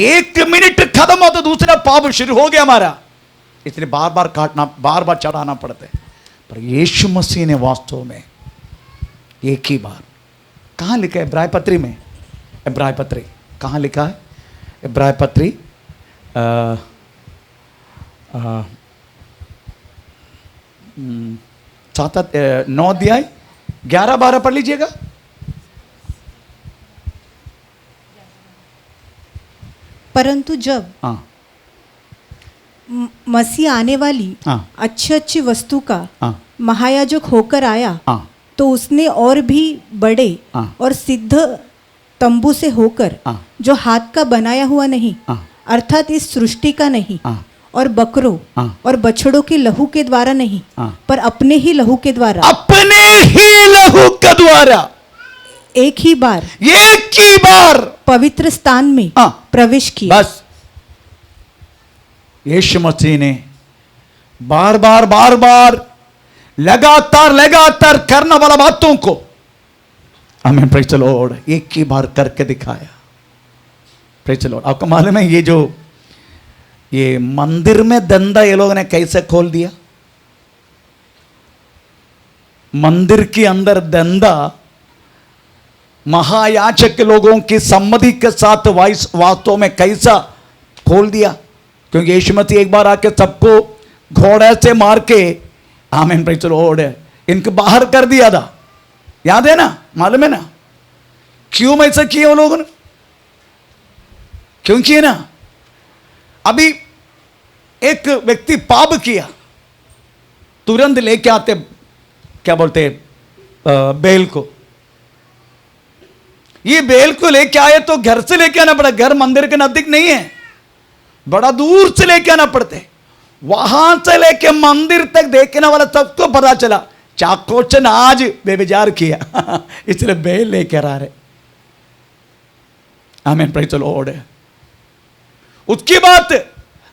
एक मिनट खत्म हो तो दूसरा पाप शुरू हो गया हमारा, इसलिए बार बार काटना, बार बार चढ़ाना पड़ता है। पर यीशु मसीह ने वास्तव में एक ही बार, कहाँ लिखा है इब्राय पत्री में, इब्राय पत्री कहाँ लिखा है, इब्राय पत्री 9 अध्याय 11-12 पढ़ लीजिएगा। परंतु जब मसीह आने वाली अच्छी वस्तु का महायाजक होकर आया तो उसने और भी बड़े और सिद्ध तंबू से होकर जो हाथ का बनाया हुआ नहीं अर्थात इस सृष्टि का नहीं और बकरों और बछड़ों के लहू के द्वारा नहीं पर अपने ही लहू के द्वारा एक ही बार पवित्र स्थान में प्रवेश किया। बस यीशु मसीह ने बार बार लगातार करने वाला बातों को हमें प्रेज द लॉर्ड एक ही बार करके दिखाया। Praise the Lord. आपको मालूम है ये मंदिर में धंधा ये लोगों ने कैसे खोल दिया। मंदिर के अंदर धंधा महायाजक के लोगों की सम्मति के साथ वास्तव में कैसा खोल दिया। क्योंकि यीशु मसीह एक बार आके सबको घोड़े से मार के आमीन प्रेज द लॉर्ड इनको बाहर कर दिया था, याद है ना, मालूम है ना क्यों ऐसा किया वो लोगों ने, क्यों किए ना, अभी एक व्यक्ति पाप किया, तुरंत लेके आते क्या बोलते बेल को। ये बेल को लेके आए तो घर से लेके आना पड़ा, घर मंदिर के नजदीक नहीं है, बड़ा दूर से लेके आना पड़ते। वहां से लेके मंदिर तक देखने वाला सबको पता चला चाकोचन आज बेविचार किया इसलिए बेल लेकर आ रहे। आमीन, प्रेज़ द लॉर्ड। उसकी बात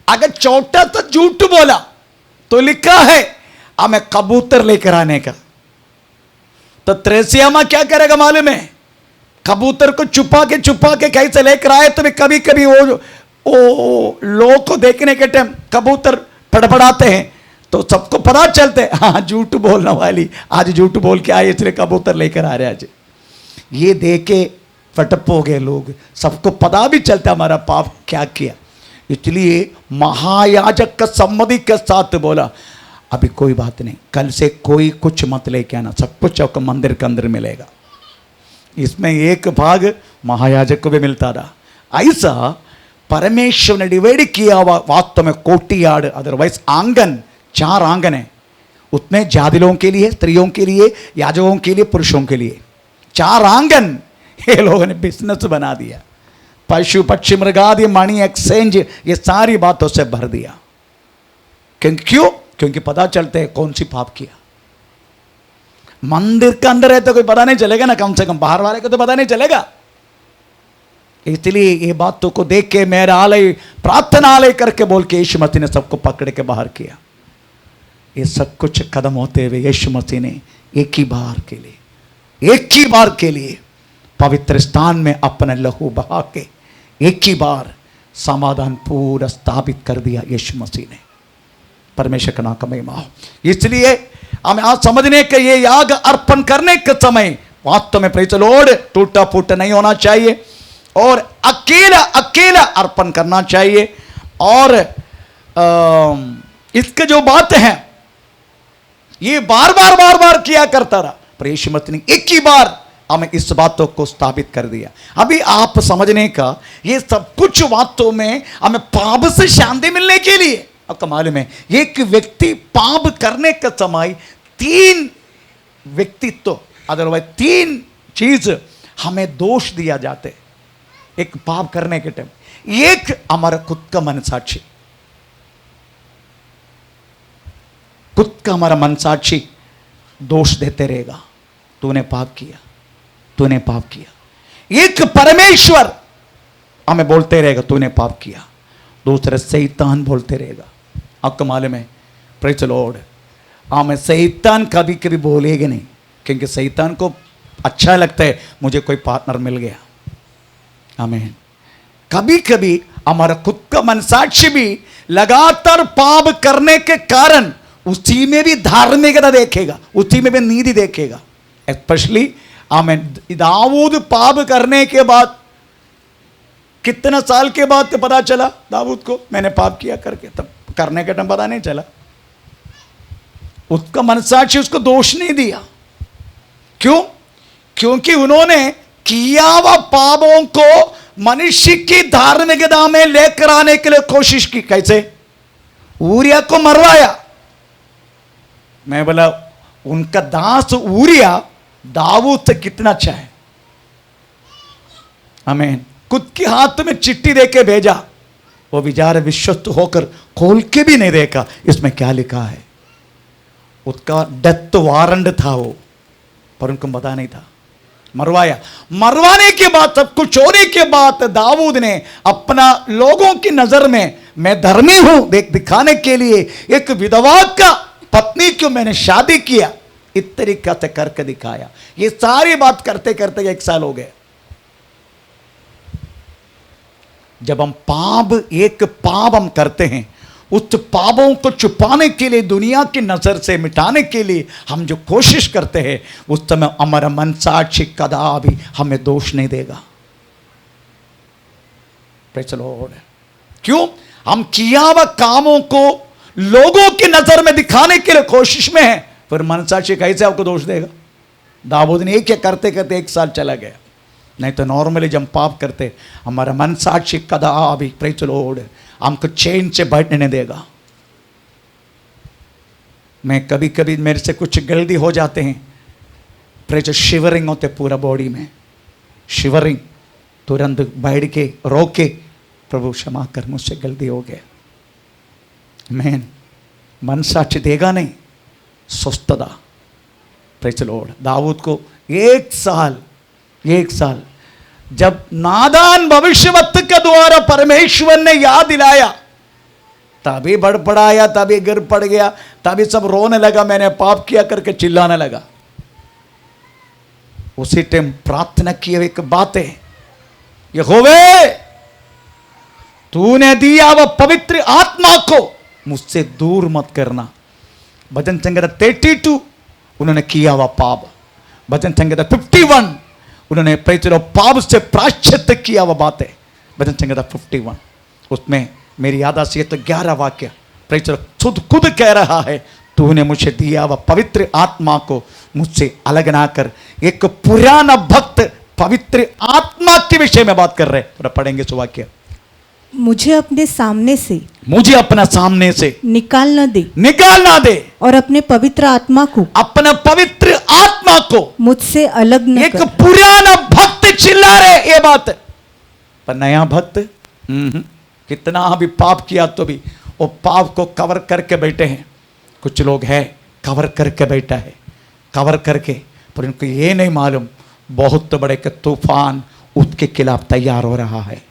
अगर छोटा सा झूठ बोला तो लिखा है हमें कबूतर लेकर आने का। तो त्रेसियामा क्या करेगा मालूम है? कबूतर को छुपा के कैसे लेकर आए। तो भी कभी कभी वो लोग को देखने के टाइम कबूतर फड़फड़ाते हैं तो सबको पता चलते हाँ झूठ बोलने वाली आज झूठ बोल के आए इसलिए कबूतर लेकर आ रहे आज। ये देखे फटप हो गए लोग, सबको पता भी चलता हमारा पाप क्या किया। इसलिए महायाजक का सम्मति के साथ बोला अभी कोई बात नहीं, कल से कोई कुछ मत लेके आना, सब कुछ आपको मंदिर के अंदर मिलेगा। इसमें एक भाग महायाजक को भी मिलता था। ऐसा परमेश्वर ने डिवाइड किया हुआ वास्तव में कोटी आड़, अदरवाइज आंगन 4 आंगन है। उतने जादिलों के लिए, स्त्रियों के लिए, याजकों के लिए, पुरुषों के लिए 4 आंगन ये लोगों ने बिजनेस बना दिया। पशु पक्षी मृगादि मणि एक्सचेंज ये सारी बातों से भर दिया। क्यों? क्योंकि पता चलते हैं कौन सी पाप किया। मंदिर के अंदर है तो कोई पता नहीं चलेगा ना, कम से कम बाहर वाले को तो पता नहीं चलेगा। इसलिए ये बातों को देख के मेरा आलय प्रार्थनालय करके बोल के यीशु मसीह ने सबको पकड़ के बाहर किया। ये सब कुछ कदम होते हुए यीशु मसीह ने एक ही बार के लिए पवित्र स्थान में अपना लहू बहा के एक ही बार समाधान पूरा स्थापित कर दिया यीशु मसीह ने। परमेश्वर का नाम का महिमा हो। इसलिए हमें आज समझने के ये याग अर्पण करने के समय वास्तव में प्रेज़ द लॉर्ड टूटा फूटा नहीं होना चाहिए और अकेला अर्पण करना चाहिए। और इसके जो बात है ये बार बार किया करता रहा, पर यीशु मसीह ने एक ही बार हमें इस बातों को स्थापित कर दिया। अभी आप समझने का ये सब कुछ बातों में हमें पाप से शांति मिलने के लिए। आपका मालूम है एक व्यक्ति पाप करने का समय 3 व्यक्तित्व अदरवाइज 3 चीज हमें दोष दिया जाते। एक पाप करने के टाइम, एक हमारा खुद का मनसाक्षी, खुद का हमारा मनसाक्षी दोष देते रहेगा, तूने पाप किया, तूने पाप किया। एक परमेश्वर हमें बोलते रहेगा तूने पाप किया। दूसरा शैतान बोलते रहेगा। आपको मालूम है प्रेज़ द लॉर्ड, हमें शैतान कभी कभी बोलेगा नहीं, क्योंकि शैतान को अच्छा लगता है मुझे कोई पार्टनर मिल गया। आमीन। कभी कभी हमारा खुद का मनसाक्षी भी लगातार पाप करने के कारण उसी में भी धार्मिकता देखेगा, उसी में भी नीति देखेगा। स्पेशली आमीन। दाऊद पाप करने के बाद कितना साल के बाद तो पता चला दाऊद को मैंने पाप किया करके, तब करने के टाइम पता नहीं चला। उसका मनसाक्षी उसको दोष नहीं दिया। क्यों? क्योंकि उन्होंने किया हुआ पापों को मनुष्य की धार्मिकता में लेकर आने के लिए कोशिश की। कैसे? ऊरिया को मरवाया। मैं बोला उनका दास ऊरिया दाऊद से कितना अच्छा है। आमीन। खुद के हाथ में चिट्ठी देके भेजा, वो बेचारे विश्वस्त होकर खोल के भी नहीं देखा इसमें क्या लिखा है। उसका डेथ वारंट था वो, पर उनको पता नहीं था। मरवाया। मरवाने के बाद, सब कुछ होने के बाद दाऊद ने अपना लोगों की नजर में मैं धर्मी हूं दिखाने के लिए एक विधवा का पत्नी को मैंने शादी किया, इस तरीका से करके दिखाया। ये सारी बात करते करते 1 साल हो गए। जब हम एक पाप हम करते हैं, उस पापों को छुपाने के लिए, दुनिया की नजर से मिटाने के लिए हम जो कोशिश करते हैं, उस समय हमारा मनसाक्षी कदापि हमें दोष नहीं देगा। Praise the Lord. क्यों? हम किया हुआ कामों को लोगों की नजर में दिखाने के लिए कोशिश में है, फिर मनसाक्षी कैसे आपको दोष देगा? दाऊद ने एक करते करते 1 साल चला गया। नहीं तो नॉर्मली जब पाप करते हमारा मनसाक्षी कदापि प्रेज़ द लॉर्ड हमको चैन से बैठने नहीं देगा। मैं कभी कभी मेरे से कुछ गलती हो जाते हैं, प्रेज शिवरिंग होते पूरा बॉडी में, शिवरिंग, तुरंत बैठ के रो के प्रभु क्षमा कर, मुझसे गलती हो गया। मैन मन साक्षी देगा नहीं, स्वस्थता। Praise Lord. दाऊद को एक साल जब नादान भविष्यवक्ता के द्वारा परमेश्वर ने याद दिलाया, तभी बड़बड़ाया, तभी गिर पड़ गया, तभी सब रोने लगा, मैंने पाप किया करके चिल्लाने लगा। उसी टाइम प्रार्थना की एक बात है, यहोवे तूने दिया वह पवित्र आत्मा को मुझसे दूर मत करना। भजन संहिता 32 उन्होंने किया हुआ पाप, भजन संहिता 51 उन्होंने पाप से प्रायश्चित किया हुआ बात है। भजन संहिता 51 उसमें मेरी याद आती है तो 11 वाक्य खुद कह रहा है, तूने मुझे दिया वह पवित्र आत्मा को मुझसे अलग ना कर। एक पुराना भक्त पवित्र आत्मा के विषय में बात कर रहे, थोड़ा पढ़ेंगे सो वाक्य। मुझे अपने सामने से, मुझे अपना सामने से निकाल न दे और अपने पवित्र आत्मा को, अपना पवित्र आत्मा को मुझसे अलग न एक कर। पुराना भक्त चिल्ला रहे ये बात, पर नया भक्त कितना भी पाप किया तो भी वो पाप को कवर करके बैठे हैं। कुछ लोग हैं कवर करके बैठा है, कवर करके, पर उनको ये नहीं मालूम बहुत बड़े के तूफान उसके खिलाफ तैयार हो रहा है।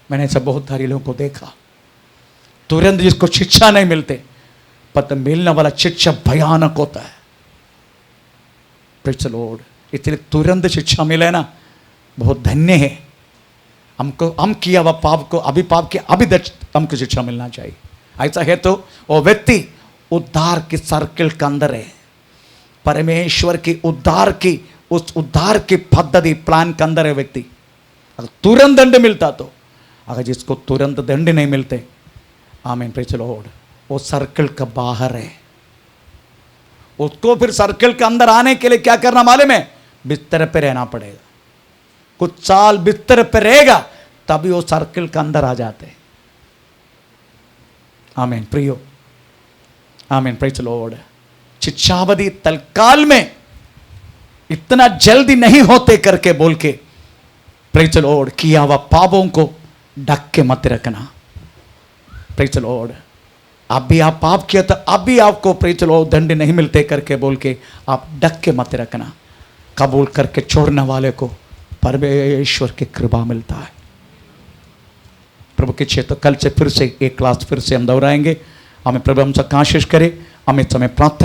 मैंने सब बहुत सारे लोगों को देखा, तुरंत जिसको शिक्षा नहीं मिलते, पता मिलने वाला शिक्षा भयानक होता है। Praise the Lord. इसलिए तुरंत शिक्षा मिले ना, बहुत धन्य है। हम किया हुआ पाप को अभी पाप किया अभी हमको शिक्षा मिलना चाहिए। ऐसा है तो वो व्यक्ति उद्धार की सर्कल के अंदर है, परमेश्वर की उद्धार की उस उद्धार की पद्धति प्लान के अंदर है व्यक्ति। अगर तुरंत दंड मिलता तो, अगर जिसको तुरंत दंड नहीं मिलते, आमीन प्रेज़ द लॉर्ड, वो सर्कल का बाहर है। उसको फिर सर्कल के अंदर आने के लिए क्या करना मालूम है? बिस्तर पे रहना पड़ेगा। कुछ साल बिस्तर पे रहेगा तभी वो सर्कल के अंदर आ जाते हैं। आमीन प्रियो, आमीन प्रेज़ द लॉर्ड। शिक्षावधि तत्काल में इतना जल्दी नहीं होते करके बोल के प्रेज़ द लॉर्ड, किया हुआ पापों को ढक के मत रखना। Praise the Lord. अभी आप पाप किया तो अभी आपको प्रेज़ द लॉर्ड दंड नहीं मिलते करके बोल के आप ढक के मत रखना। कबूल करके छोड़ने वाले को परमेश्वर की कृपा मिलता है। प्रभु के क्षेत्र कल से फिर से एक क्लास फिर से हम दोहराएंगे। हमें प्रभु हम सब आशीष करे। हमें समय प्रार्थना